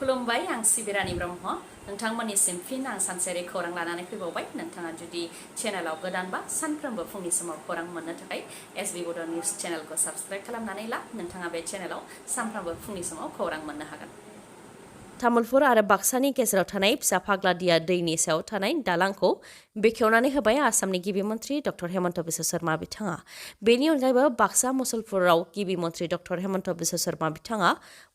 खुलुमबाय आं सिबिरानि ब्रह्म नोंथांमोननिसिम फिन आं सानसेयारि खौरां लानानै फैबावबाय नोंथाङा जुदि चेनेलाव गोदानबा सानफ्रोमबो फुंनि समाव खौरां मोननो थाखाय एसबी बड' निउज चेनेलखौ साबस्क्राइब खालामनानै ला नोंथाङा बे चेनेलाव सानफ्रोमबो फुंनि समाव खौरां मोननो हागोन। तामुलपुर आरो बाक्सानि गेजेराव थानाय फिसा फाग्लादिया दैनि सायाव थानाय दालांखौ बेखेवनानै होबाय आसामनि गिबि मन्थ्रि डक्टर हेमन्त बिश्व शर्मा बिथाङा। बेनि अनगायैबो बाक्सा मुसलपुराव गिबि मन्थ्रि डक्टर हेमन्त बिश्व शर्मा बिथाङा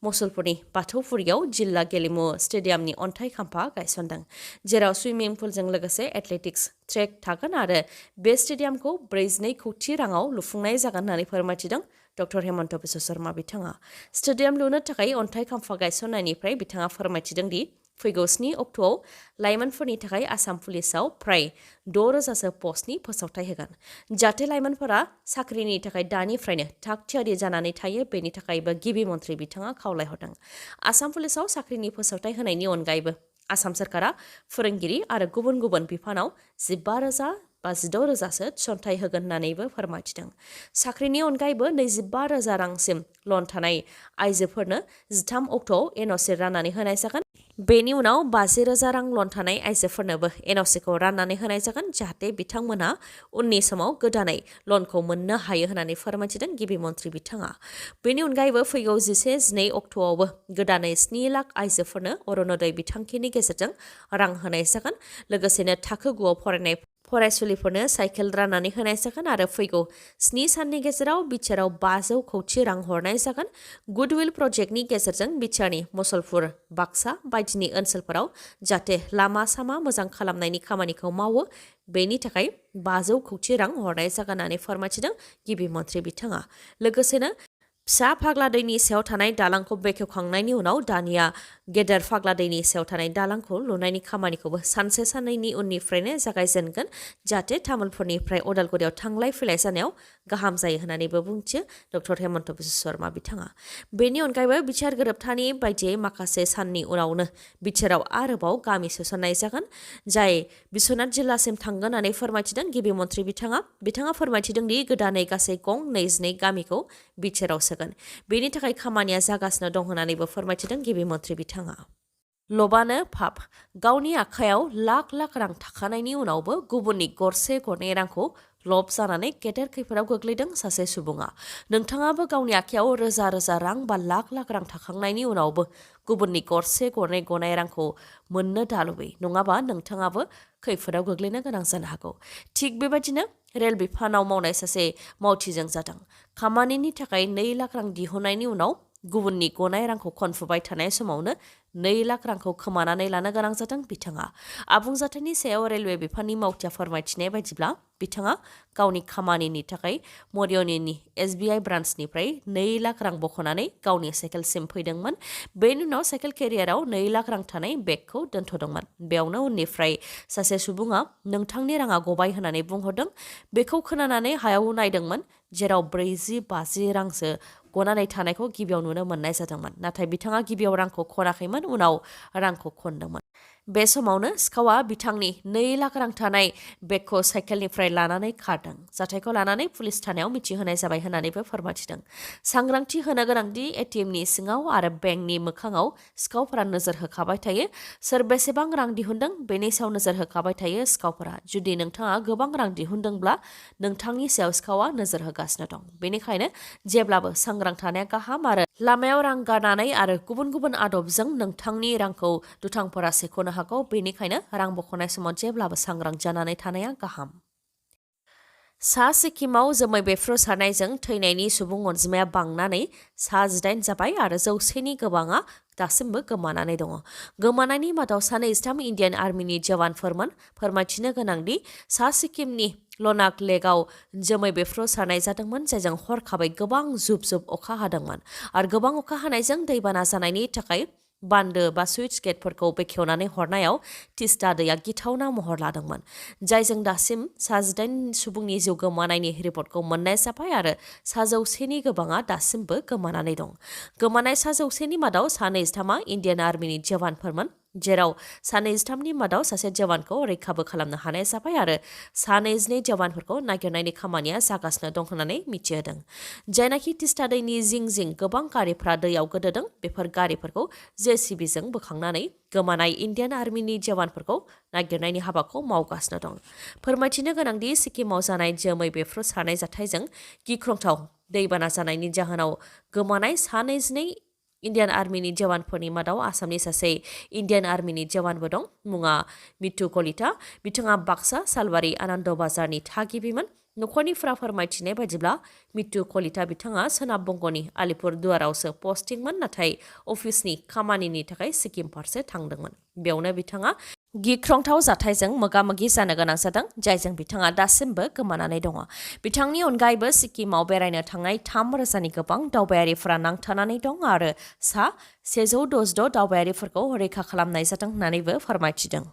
मुसलपुरनि बाथौफुरियाव जिल्ला गेलेमु स्टेडियामनि अन्थाइ खाम्फा गायसनदों, जेराव सुइमिं पुलजों लोगोसे एथलेटिक्स ट्रेक थागोन आरो बे स्टेडियामखौ 42 कौटि राङाव लुफुंनाय जागोन होननानै फोरमायथिदों डक्टर हेमन्त बिश्व शर्मा बिथाङा। स्टेडियाम लुनो थाखाय अन्थाइ खाम्फा गायसननायनिफ्राय बिथाङा फोरमायथिदों दि फैगौ 7 अक्ट'आव लाइमोनफोरनि थाखाय आसाम पुलिसाव प्राय 6,000सो पस्टनि फोसावथाय होगोन, जाहाथे लाइमोनफोरा साख्रिनि थाखाय दानिफ्रायनो थाग थियारि जानानै थायो। बेनि थाखायबो गिबि मन्थ्रि बिथाङा खावलायहरदों। आसाम पुलिसाव साख्रिनि फोसावथाय होनायनि अनगायैबो आसाम सरकारा फोरोंगिरि आरो गुबुन गुबुन बिफानाव 15,000 बा 16,000सो थिसनथाय होगोन होननानैबो फोरमायथिदों। साख्रिनि अनगायैबो 25,000 रांसिम लन थानाय आइजोफोरनो 13 अक्ट'आव एनअसि राननानै होनाय जागोन। बेनि उनाव 50,000 रां लन थानाय आइजोफोरनोबो एनअसिखौ राननानै होनाय जागोन, जाहाथे बिथांमोनहा उननि समाव गोदानै लनखौ मोननो हायो होननानै फोरमायथिदों गिबि मन्थ्रि बिथाङा। बेनि अनगायैबो फैगौ 11-12 अक्ट'आवबो गोदानै 7 लाख आइजोफोरनो अरुणोदय बिथांखिनि गेजेरजों रां होनाय जागोन। लोगोसेनो थाखो 9आव फरायनाय फरायसुलिफोरनो साइकेल राननानै होनाय जागोन आरो फैगौ 7 साननि गेजेराव बिटिआरआव 500 कौटि रां हरनाय जागोन। गुडविल प्रजेक्टनि गेजेरजों बिटिआरनि मुसलपुर, बाक्सा बायदिनि ओनसोलफोराव जाहाथे लामा सामा मोजां खालामनायनि खामानिखौ मावो, बेनि थाखाय 500 कौटि रां हरनाय जागोन होननानै फोरमायथिदों गिबि मन्थ्रि बिथाङा। लोगोसेनो फिसा फाग्ला दैनि सायाव थानाय दालांखौ बेखेवखांनायनि उनाव दानिया गेदेर फाग्ला दैनि सायाव थानाय दालांखौ लुनायनि खामानिखौबो सानसे साननैनि उननिफ्रायनो जागायजेनगोन, जाहाथे तामुलपुरनिफ्राय उदालगुरियाव थांलाय फैलाय जानायाव गाहाम जायो होननानैबो बुंथियो डक्टर हेमन्त बिश्व शर्मा बिथाङा। बेनि अनगायैबो बिटिआर गोरोबथानि बायदियै माखासे साननि उनावनो बिटिआरआव आरोबाव गामि सोसननाय जागोन, जाय बिश्वनाथ जिल्लासिम थांगोन होननानै फोरमायथिदों गिबि मन्थ्रि बिथाङा। बिथाङा फोरमायथिदों दि गोदानै गासै गं 22 गामिखौ बिटिआरआव सोगोन। बेनि थाखाय खामानिया जागासिनो दं होननानैबो फोरमायथिदों गिबि मन्थ्रि बिथाङा। लबानो पाप, गावनि आखायाव लाख लाख रां थाखानायनि उनावबो गुबुननि गरसे गरनै रांखौ लब जानानै गेदेर खैफोदाव गोग्लैदों सासे सुबुङा। नोंथाङाबो गावनि आखायाव रोजा रोजा रां बा लाख लाख रां थाखांनायनि उनावबो गुबुननि गरसे गरनै गनाय रांखौ मोननो दालुबै, नङाबा नोंथाङाबो खैफोदाव गोग्लैनो गोनां जानो हागौ। थिग बेबायदिनो रेल बिफानाव मावनाय सासे मावथिजों जादों। खामानिनि थाखाय 2 लाख रां दिहुननायनि उनाव गुबुननि गनाय रांखौ खनफुबाय थानाय समावनो 2 लाख रांखौ खोमानानै लानो गोनां जादों बिथाङा। आबुं जाथायनि सायाव रेलवे बिफाननि मावथिया फोरमायथिनाय बायदिब्ला बिथाङा गावनि खामानिनि थाखाय मरियनीनि एसबिआइ ब्रान्सनिफ्राय 2 लाख रां बख'नानै गावनि साइकेलसिम फैदोंमोन। बेनि उनाव साइकेल केरियाराव 2 लाख रां थानाय बेगखौ दोनथ'दोंमोन। बेयावनो उननिफ्राय सासे सुबुङा नोंथांनि राङा गबाय होननानै बुंहरदों। बेखौ खोनानानै हायाव नायदोंमोन, जेराव 40-50 रांसो गनानै थानायखौ गिबियाव नुनो मोननाय जादोंमोन। नाथाय बिथाङा गिबियाव रांखौ खनाखैमोन, उनाव रांखौ खनदोंमोन। बे समावनो सिखावआ बिथांनि 2 लाख रां थानाय बेगखौ साइकेलनिफ्राय लानानै खारदों। जाथायखौ लानानै पुलिस थानायाव मिथिहोनाय जाबाय होननानैबो फोरमायथिदों। सांग्रांथि होनो गोनांदि एटिएमनि सिङाव आरो बेंकनि मोखाङाव सिखावफोरा नोजोर होखाबाय थायो। सोर बेसेबां रां दिहुनदों बेनि सायाव नोजोर होखाबाय थायो सिखावफोरा। जुदि नोंथाङा गोबां रां दिहुनदोंब्ला नोंथांनि सायाव सिखावआ नोजोर होगासिनो दं। बेनिखायनो जेब्लाबो सांग्रां थानाया गाहाम आरो लामायाव रां गारनानै आरो गुबुन गुबुन आदबजों नोंथांनि रांखौ दुथांफोरा सेख'नो हागौ। बेनिखायनो रां बख'नाय समाव जेब्लाबो सांग्रां जानानै थानाया गाहाम। सा सिक्किमाव जोमै बेफ्रुसारनायजों थैनायनि सुबुं अनजिमाया बांनानै 18 जाबाय आरो 100नि गोबाङा दासिमबो गोमानानै दङ। गोमानायनि मादाव 23 इन्डियान आर्मिनि जवानफोरमोन। फोरमायथिनो गोनांदि सा सिक्किमनि लनाक लेकआव जोमै बेफ्रुसारनाय जादोंमोन, जायजों हरखाबै गोबां जुब जुब अखा हादोंमोन आरो गोबां अखा हानायजों दैबाना जानायनि थाखाय बान्दो बा सुइच गेटफोरखौ बेखेवनानै हरनायाव तिस्ता दैया गिथावना महर लादोंमोन, जायजों दासिम 18 सुबुंनि जिउ गोमानायनि रिपर्टखौ मोननाय जाबाय आरो 100नि गोबाङा दासिमबो गोमानानै दं। गोमानाय 100नि मादाव 23 इन्डियान आर्मिनि जवानफोरमोन। जेराव 23नि मादाव सासे जवानखौ रैखाबो खालामनो हानाय जाबाय आरो 22 जवानफोरखौ नागिरनायनि खामानिया जागासिनो दं होननानै मिथिहोदों। जायनाखि तिस्ता दैनि जिं जिं गोबां गारिफ्रा दैयाव गोदोदों बेफोर गारिफोरखौ जेसिबिजों बोखांनानै गोमानाय इन्डियान आर्मिनि जवानफोरखौ नागिरनायनि हाबाखौ मावगासिनो दं। फोरमायथिनो गोनांदि सिक्किमाव जानाय जोमै बेफ्रुसारनाय जाथायजों गिख्रंथाव दैबाना जानायनि जाहोनाव गोमानाय 22 इन्डियान आर्मिनि जवानफोरनि मादाव आसामनि सासे इन्डियान आर्मिनि जवानबो दं। मुङा मितु कलिता। बिथाङा बाक्सा सालबारि आनन्द बाजारनि थागिबिमोन। नखरनिफ्रा फोरमायथिनाय बायदिब्ला मितु कलिता बिथाङा सोनाब बंगनि आलिपुरदुवारावसो पस्टिंमोन, नाथाय अफिसनि खामानिनि थाखाय सिक्किम फारसे थांदोंमोन। बेयावनो बिथाङा गिख्रंथाव जाथायजों मोगा-मोगि जानो गोनां जादों, जायजों बिथाङा दासिमबो गोमानानै दङ। बिथांनि अनगायैबो सिक्किमाव बेरायनो थांनाय 3,000नि गोबां दावबायारिफोरा नांथानानै दं आरो सा 166 दावबायारिफोरखौ रैखा खालामनाय जादों होननानैबो फोरमायथिदों।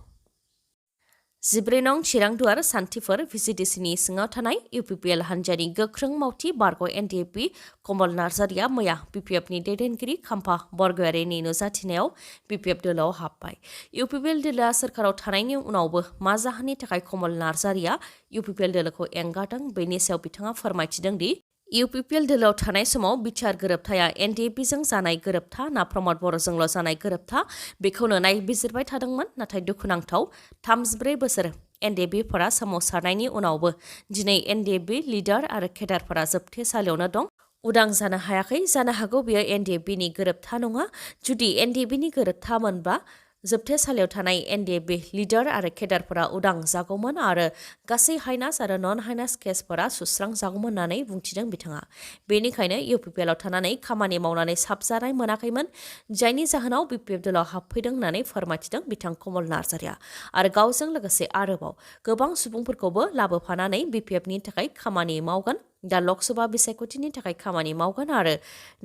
14 नं चिरांदुवार सान्थिफोर भिसिडिसिनि सिङाव थानाय इउपिपिएल हान्जानि गोख्रों मावथि बारग' एनडिएफबि कमल नार्जारिया मैया बिपिएफनि दैदेनगिरि खाम्फा बरगयारिनि नुजाथिनायाव बिपिएफ दोलोआव हाबबाय। इउपिपिएल दोलोआ सोरखाराव थानायनि उनावबो मा जाहोननि थाखाय कमल नार्जारिया इउपिपिएल दोलोखौ एंगारदों बेनि सायाव बिथाङा फोरमायथिदों दि इउपिपिएल दोलोआव थानाय समाव बिचार गोरोबथाया एनडिएफबिजों जानाय गोरोबथा ना प्रमद बर'जोंल' जानाय गोरोबथा बेखौनो नायबिजिरबाय थादोंमोन। नाथाय दुखुनांथाव 34 बोसोर एनडिएफबिफोरा सोमावसारनायनि उनावबो दिनै एनडिएफबि लिडार आरो केडारफोरा जोबथेसालियावनो दं, उदां जानो हायाखै। जानो हागौ बेयो एनडिएफबिनि गोरोबथा नङा। जुदि एनडिएफबिनि गोरोबथा मोनबा जोबथेसालियाव थानाय एनडिएफबि लिडार आरो केडारफोरा उदां जागौमोन आरो गासै हाइनास आरो नन हाइनास केसफोरा सुस्रांजागौमोन होननानै बुंथिदों बिथाङा। बेनिखायनो इउपिपिएलआव थानानै खामानि मावनानै साबजानाय मोनाखैमोन, जायनि जाहोनाव बिपिएफ दोलोआव हाबफैदों होननानै फोरमायथिदों बिथां कमल नार्जारिया। आरो गावजों लोगोसे आरोबाव गोबां सुबुंफोरखौबो लाबोफानानै बिपिएफनि थाखाय खामानि मावगोन। दा लकसभा बिसायख'थिनि थाखाय खामानि मावगोन आरो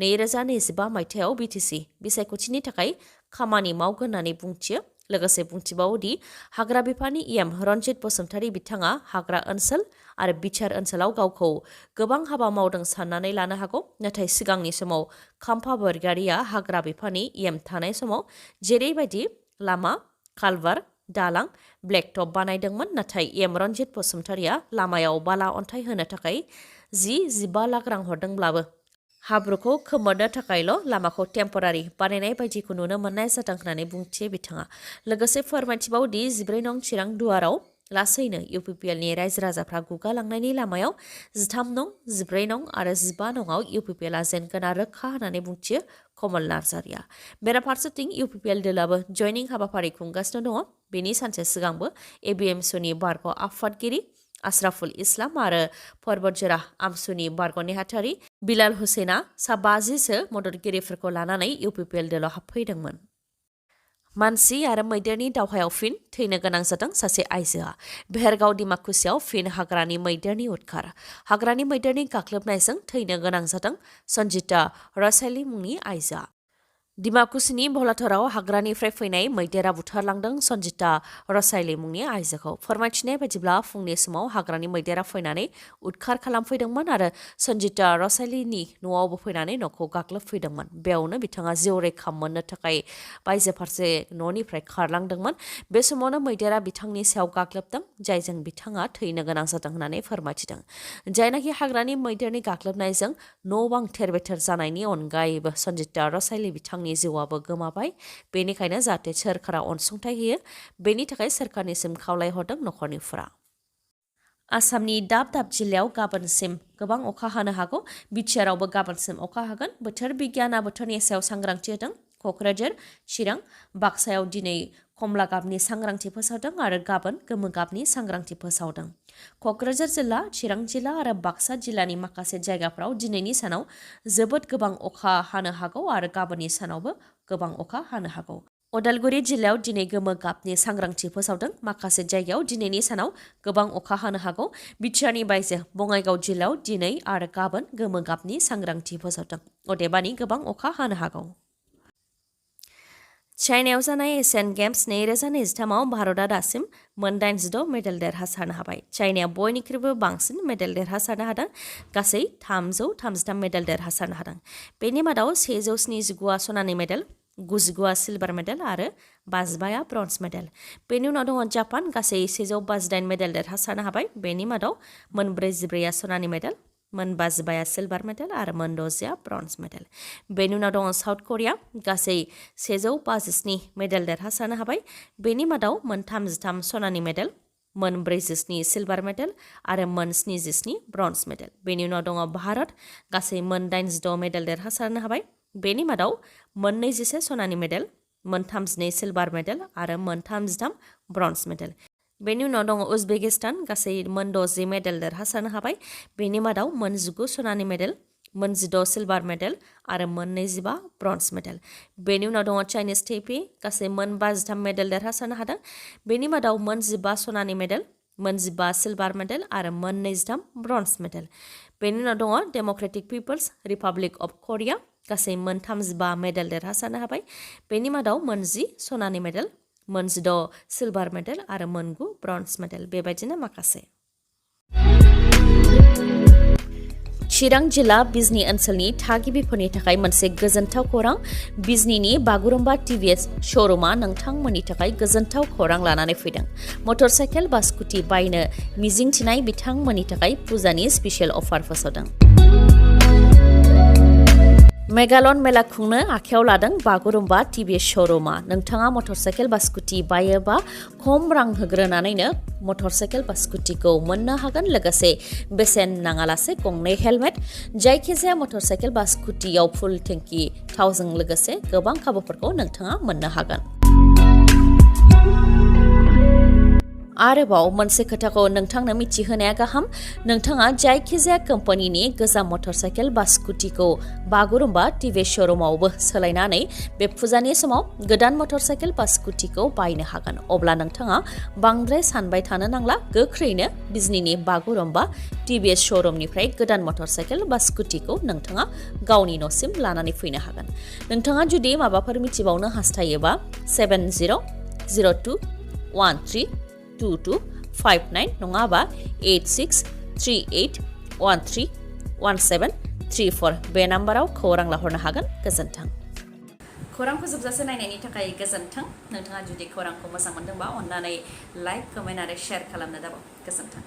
2025 मायथाइयाव बिटिसि बिसायख'थिनि थाखाय खामानि मावगोन होननानै बुंथियो। लोगोसे बुंथिबावोदि हाग्रा बिफाननि इएम रनजित बसुमतारी बिथाङा हाग्रा ओनसोल आरो बिचार ओनसोलाव गावखौ गोबां हाबा मावदों साननानै लानो हागौ, नाथाय सिगांनि समाव खाम्फा बरगयारिया हाग्रा बिफाननि इएम थानाय समाव जेरैबायदि लामा, कालभार, दालां, ब्लेकटप बानायदोंमोन, नाथाय इएम रनजित बसुमतारीया लामायाव बाला अन्थाइ होनो थाखाय 10-15 लाख रां हरदोंब्लाबो हाब्रुखौ खोमोरनो थाखायल' लामाखौ टेम्परारि बानायनाय बायदिखौ नुनो मोननाय जादों होननानै बुंथियो बिथाङा। लोगोसे फोरमायथिबावदि 14 नं चिरांदुवाराव लासैनो इउपिपिएलनि रायजो राजाफ्रा गुगालांनायनि लामायाव 13 नं, 14 नं आरो 15 नङाव इउपिपिएलआ जेनगोना रोखा होननानै बुंथियो कमल नार्जारिया। बेराफारसेथिं इउपिपिएल दोलोआबो जयनिं हाबाफारि खुंगासिनो दङ। बेनि सानसे सिगांबो एबिएमसुनि बारग' आफादगिरि आशराफुल इस्लाम आरो पर्बतजरा आमसुनि बारग' नेहाथारि बिलाल हुसैना सा 50सो मददगिरिफोरखौ लानानै इउपिपिएल दोलोआव हाबफैदोंमोन। मानसि आरो मैदेरनि दावहायाव फिन थैनो गोनां जादों सासे आइजोआ। बेहेरगाव डिमाकुसियाव फिन हाग्रानि मैदेरनि उदखार। हाग्रानि मैदेरनि गाग्लोबनायजों थैनो गोनां जादों सन्जिता रसाइली मुंनि आइजोआ। डिमाकुसिनि भलाथराव हाग्रानिफ्राय फैनाय मैदेरा बुथारलांदों सन्जिता रसाइली मुंनि आइजोखौ। फोरमायथिनाय बायदिब्ला फुंनि समाव हाग्रानि मैदेरा फैनानै उदखार खालामफैदोंमोन आरो सन्जिता रसाइलीनि न'आवबो फैनानै न'खौ गाग्लोबफैदोंमोन। बेयावनो बिथाङा जिउ रैखा मोननो थाखाय बायजो फारसे न'निफ्राय खारलांदोंमोन। बे समावनो मैदेरा बिथांनि सायाव गाग्लोबदों, जायजों बिथाङा थैनो गोनां जादों होननानै फोरमायथिदों। जायनाखि हाग्रानि मैदेरनि गाग्लोबनायजों न' बां थेर-बेथेर जानायनि अनगायैबो सन्जिता रसाइली बिथांनि जिउआबो गोमाबाय। बेनिखायनो जाहाथे सोरखारा अनसुंथाइ होयो बेनि थाखाय सोरखारनिसिम खावलायहरदों नखरनिफोरा। आसामनि दाब दाब जिल्लायाव गाबोनसिम गोबां अखा हानो हागौ। बिटिआरआवबो गाबोनसिम अखा हागोन। बोथोर बिगियाना बोथोरनि सायाव सांग्रांथि होदों। क'क्राझार, चिरां, बाक्सायाव दिनै कमला गाबनि सांग्रांथि फोसावदों आरो गाबोन गोमो गाबनि सांग्रांथि फोसावदों। क'क्राझार जिल्ला, चिरां जिल्ला आरो बाक्सा जिल्लानि माखासे जायगाफ्राव दिनैनि सानाव जोबोद गोबां अखा हानो हागौ आरो गाबोननि सानावबो गोबां अखा हानो हागौ। उदालगुरि जिल्लायाव दिनै गोमो गाबनि सांग्रांथि फोसावदों। माखासे जायगायाव दिनैनि सानाव गोबां अखा हानो हागौ। बिटिआरनि बायजो बङाइगाव जिल्लायाव दिनै आरो गाबोन गोमो गाबनि सांग्रांथि फोसावदों। अदेबानि गोबां अखा हानो हागौ। चाइनायाव जानाय एशियान गेम्स 2023आव भारतआ दासिम मोन 86 मेडेल देरहासारनो हाबाय। चाइनाया बयनिख्रुइबो बांसिन मेडेल देरहासारनो हादों, गासै 333 मेडेल देरहासारनो हादों। बेनि मादाव 179 सनानि मेडेल, 99 सिलभार मेडेल आरो 55 ब्रन्ज मेडेल बेनि उनाव दङ जापान गासै 158 मेडेल देरहासारनो हाबाय बेनि मादाव 44 सनानि मेडेल 55 सिलभार मेडेल आरो 60 ब्रन्ज मेडेल बेनि उनाव दङ साउथ करिया गासै 157 मेडेल देरहासारनो हाबाय बेनि मादाव 33 सनानि मेडेल 47 सिलभार मेडेल आरो 77 ब्रन्ज मेडेल बेनि उनाव दङ भारत गासै 86 मेडेल देरहासारनो हाबाय बेनि मादाव 21 सनानि मेडेल 32 सिलभार मेडेल आरो 33 ब्रन्ज मेडेल बेनि उनाव दङ उजबेकिस्तान गासै 60 मेडेल देरहासारनो हाबाय बेनि मादाव 19 सनानि मेडेल 16 सिलभार मेडेल आरो 25 ब्रन्ज मेडेल बेनि उनाव दङ चाइनिज टेपे गासै 53 मेडेल देरहासारनो हादों बेनि मादाव 15 सनानि मेडेल 15 सिलभार मेडेल आरो 23 ब्रन्ज मेडेल बेनि उनाव दङ डेम'क्रेटिक पिपल्स रिपाब्लिक अफ करिया गासै 35 मेडेल देरहासारनो हाबाय बेनि मादाव 10 सनानि मेडेल 16 सिलभार मेडेल आरो 9 ब्रन्ज मेडेल बेबायदिनो माखासे चिरां जिल्ला बिजनी ओनसोलनि थागिबिफोरनि थाखाय मोनसे गोजोनथाव खौरां बिजनीनि बागुरुम्बा टिभिएस श'रुमा नोंथांमोननि थाखाय गोजोनथाव खौरां लानानै फैदों मटरसाइकेल बा स्कुटि बायनो मिजिंथिनाय बिथांमोननि थाखाय फुजानि स्पेशल अफार फोसावदों मेगालन मेला खुंनो आखायाव लादों बागुरुम्बा टिभिएस श'रुमा नोंथाङा मटरसाइकेल बा स्कुटि बायोबा खम रां होग्रोनानैनो मटरसाइकेल बा स्कुटिखौ मोननो हागोन लोगोसे बेसेन नाङालासे गंनै हेलमेट जायखिजाया मटरसाइकेल बा स्कुटियाव फुल टेंकि थावजों लोगोसे गोबां खाबुफोरखौ नोंथाङा मोननो हागोन आरोबाव मोनसे खोथाखौ नोंथांनो मिथिहोनाया गाहाम नोंथाङा जायखिजाया कम्पानिनि गोजाम मटरसाइकेल बा स्कुटिखौ बागुरुम्बा टिभिएस श'रुमावबो सोलायनानै बे फुजानि समाव गोदान मटरसाइकेल बा स्कुटिखौ बायनो हागोन अब्ला नोंथाङा बांद्राय सानबाय थानो नांला गोख्रैनो बिजनीनि बागुरुम्बा टिभिएस श'रुमनिफ्राय गोदान मटरसाइकेल बा स्कुटिखौ नोंथाङा गावनि न'सिम लानानै फैनो हागोन नोंथाङा जुदि माबाफोर मिथिबावनो हास्थायोबा 7002132259 नङाबा 8638131734 बे नाम्बाराव खौरां लाहरनो हागोन गोजोन्थों खौरांखौ जोबजासे नायनायनि थाखाय गोजोन्थों नोंथाङा जुदि खौरांखौ मोजां मोनदोंबा अन्नानै लाइक कमेन्ट आरो शेयार खालामनो दाबाव गोजोन्थों